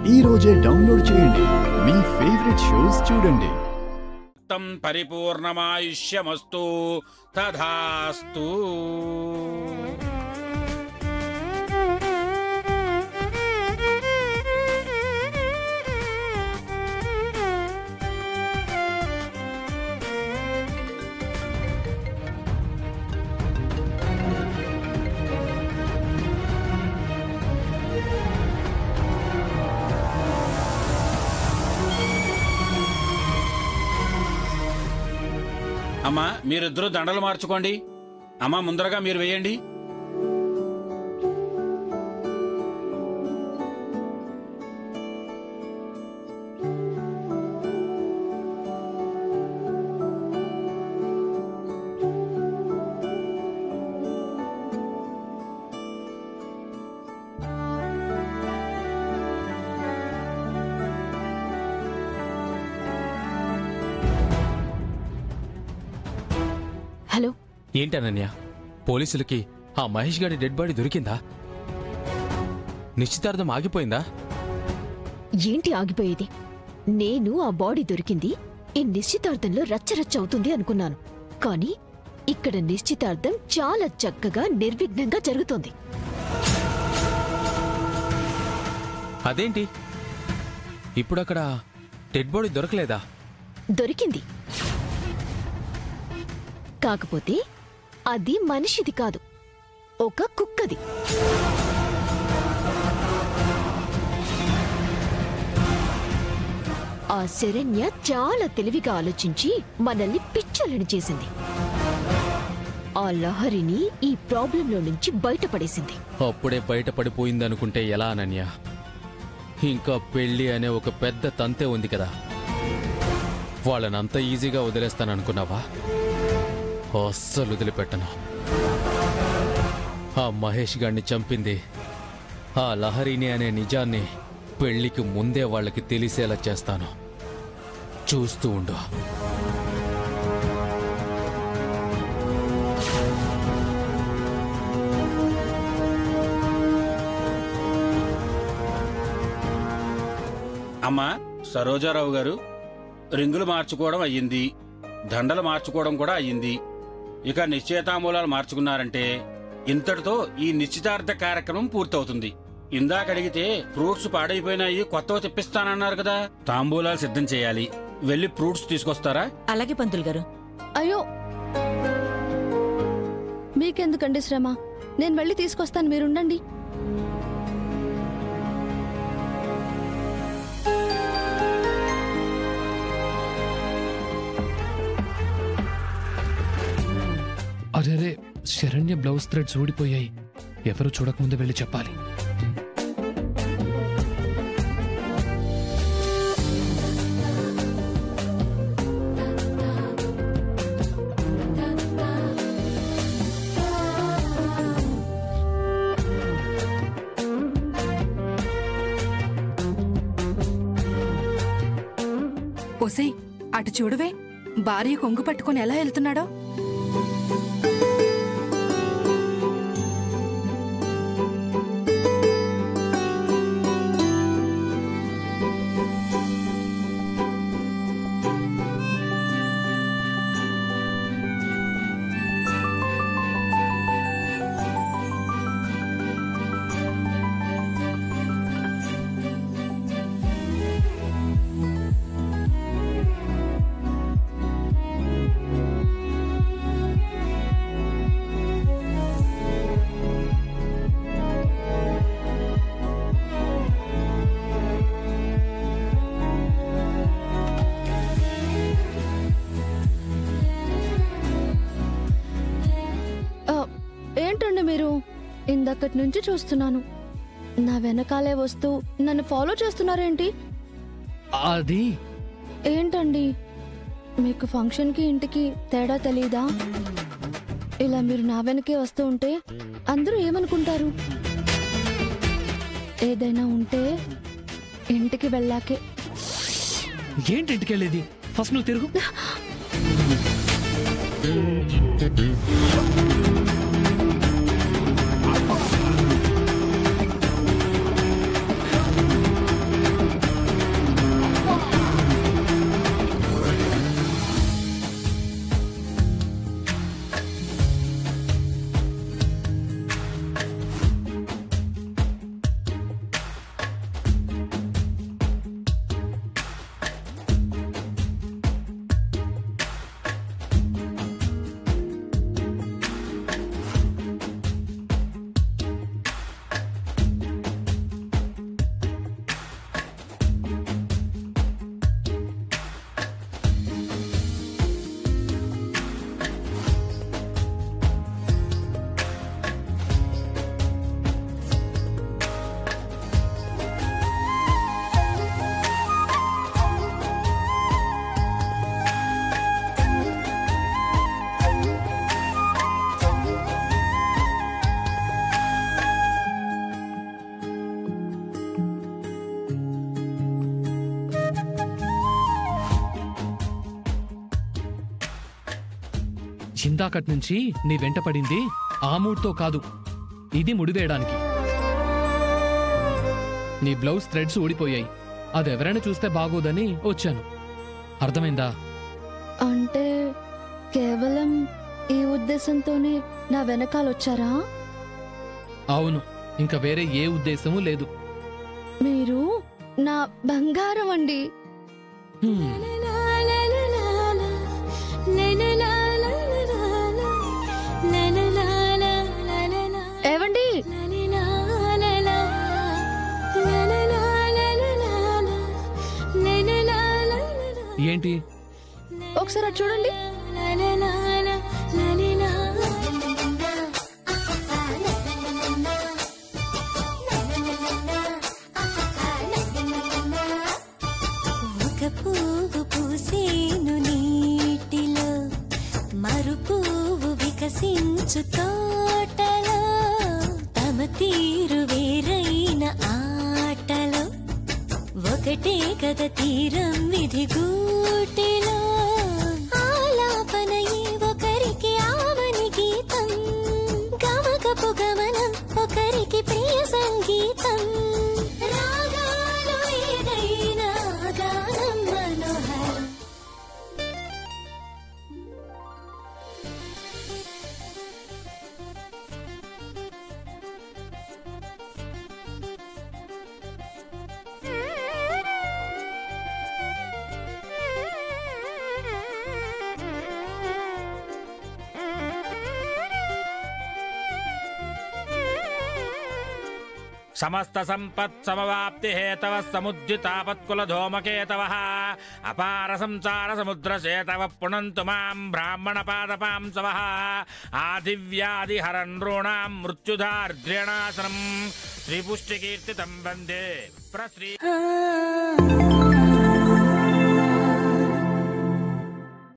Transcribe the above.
ఈ రోజే డౌన్లోడ్ చేయండి. మీ ఫేవరెట్ షోస్ చూడండి. పరిపూర్ణమాయుష్యమస్తు తథాస్తు. అమ్మా, మీరిద్దరూ దండలు మార్చుకోండి. అమ్మా, ముందరగా మీరు వేయండి. హలో, ఏంటనన్య, పోలీసులకి ఆ మహేష్ గారి డెడ్ బాడీ దొరికిందా? నిశ్చితార్థం ఆగిపోయిందా? ఏంటి ఆగిపోయేది? నేను ఆ బాడీ దొరికింది ఈ నిశ్చితార్థంలో రచ్చరచ్చ అవుతుంది అనుకున్నాను. కానీ ఇక్కడ నిశ్చితార్థం చాలా చక్కగా నిర్విఘ్నంగా జరుగుతోంది. అదేంటి, ఇప్పుడక్కడ డెడ్ బాడీ దొరకలేదా? దొరికింది, కాకపోతే అది మనిషిది కాదు, ఒక కుక్కది. ఆ శరణ్య చాలా తెలివిగా ఆలోచించి మనల్ని పిచ్చోళ్ళని చేసింది. ఆ లహరిని ఈ ప్రాబ్లంలో నుంచి బయటపడేసింది. అప్పుడే బయటపడిపోయిందనుకుంటే ఎలా అనన్య? ఇంకా పెళ్లి అనే ఒక పెద్ద తంతే ఉంది కదా, వాళ్ళనంత ఈజీగా వదిలేస్తాననుకున్నావా? అస్సలు వదిలిపెట్టను. ఆ మహేష్ గారిని చంపింది ఆ లహరిని అనే నిజాన్ని పెళ్లికి ముందే వాళ్ళకి తెలిసేలా చేస్తాను. చూస్తూ ఉండు. అమ్మా సరోజారావు గారు, రింగులు మార్చుకోవడం అయ్యింది, దండలు మార్చుకోవడం కూడా అయ్యింది. ఇక నిశ్చయితామూలాలు మార్చుకున్నారంటే ఇంతటితో ఈ నిశ్చితార్థ కార్యక్రమం పూర్తవుతుంది. ఇందాక అడిగితే ఫ్రూట్స్ పాడైపోయినాయి, కొత్తవి తెప్పిస్తానన్నారు కదా. తాంబూలాలు సిద్ధం చేయాలి. వెళ్ళి ఫ్రూట్స్ తీసుకొస్తారా? అలాగే పంతులు గారు. అయ్యో, మీకెందుకండి శ్రమ? నేను వెళ్ళి తీసుకొస్తాను, మీరుండండి. అరే, శరణ్య బ్లౌజ్ థ్రెడ్స్ ఊడిపోయాయి. ఎవరు చూడకముందే వెళ్ళి చెప్పాలి. ఒసేయ్, అటు చూడవే, భార్య కొంగు పట్టుకుని ఎలా వెళ్తున్నాడో. ఏంటండి మీరు? ఇందక్కడి నుంచి చూస్తున్నాను, నా వెనకాలే వస్తూ నన్ను ఫాలో చేస్తున్నారేంటి? అది ఏంటండి, మీకు ఫంక్షన్కి ఇంటికి తేడా తెలీదా? ఇలా మీరు నా వెనకే వస్తూ ఉంటే అందరూ ఏమనుకుంటారు? ఏదైనా ఉంటే ఇంటికి వెళ్ళాకే. ఏంటి ఇంటికి వెళ్ళేది? ఫస్ట్ నువ్వు తిరుగు. ఇందాకటి నుంచి నీ వెంట పడింది ఆ మూడ్తో కాదు, ఇది ముడివేయడానికి. నీ బ్లౌజ్ థ్రెడ్స్ ఊడిపోయాయి, అదెవరైనా చూస్తే బాగోదని వచ్చాను. అర్థమైందా? అంటే కేవలం ఈ ఉద్దేశంతోనే నా వెనకాలొచ్చారా? అవును, ఇంకా వేరే ఏ ఉద్దేశమూ లేదు. మీరు నా బంగారం అండి. హ్మ్. ఏవండి, ఏంటి? ఒకసారి అటు చూడండి. ఒక పువ్వు పూసేను నీటిలో, మరు పువ్వు వికసించు తోటలో, తమ తీరు వేరైన ఆటలో, ఒకటే కథ తీరం విధి గూటిలో, ఆలాపన ఒకరికి ఆమని గీతం, గమకపు గమనం ఒకరికి ప్రియ సంగీతం, రాగాలు ఏదైనా గానం మనోహరం. సమస్త సంపత్ సమవాప్తి హేతవ సముద్యుతాపత్కుల ధూమకేతవ అపార సంసార సముద్ర సేతవ పుణంతు మాం బ్రాహ్మణ పాదపాంసవ ఆదివ్యాధి హరణృణాం మృత్యుధార్ద్ర్యణాశనం శ్రీపుష్టికీర్తితం వందే ప్రశ్రీ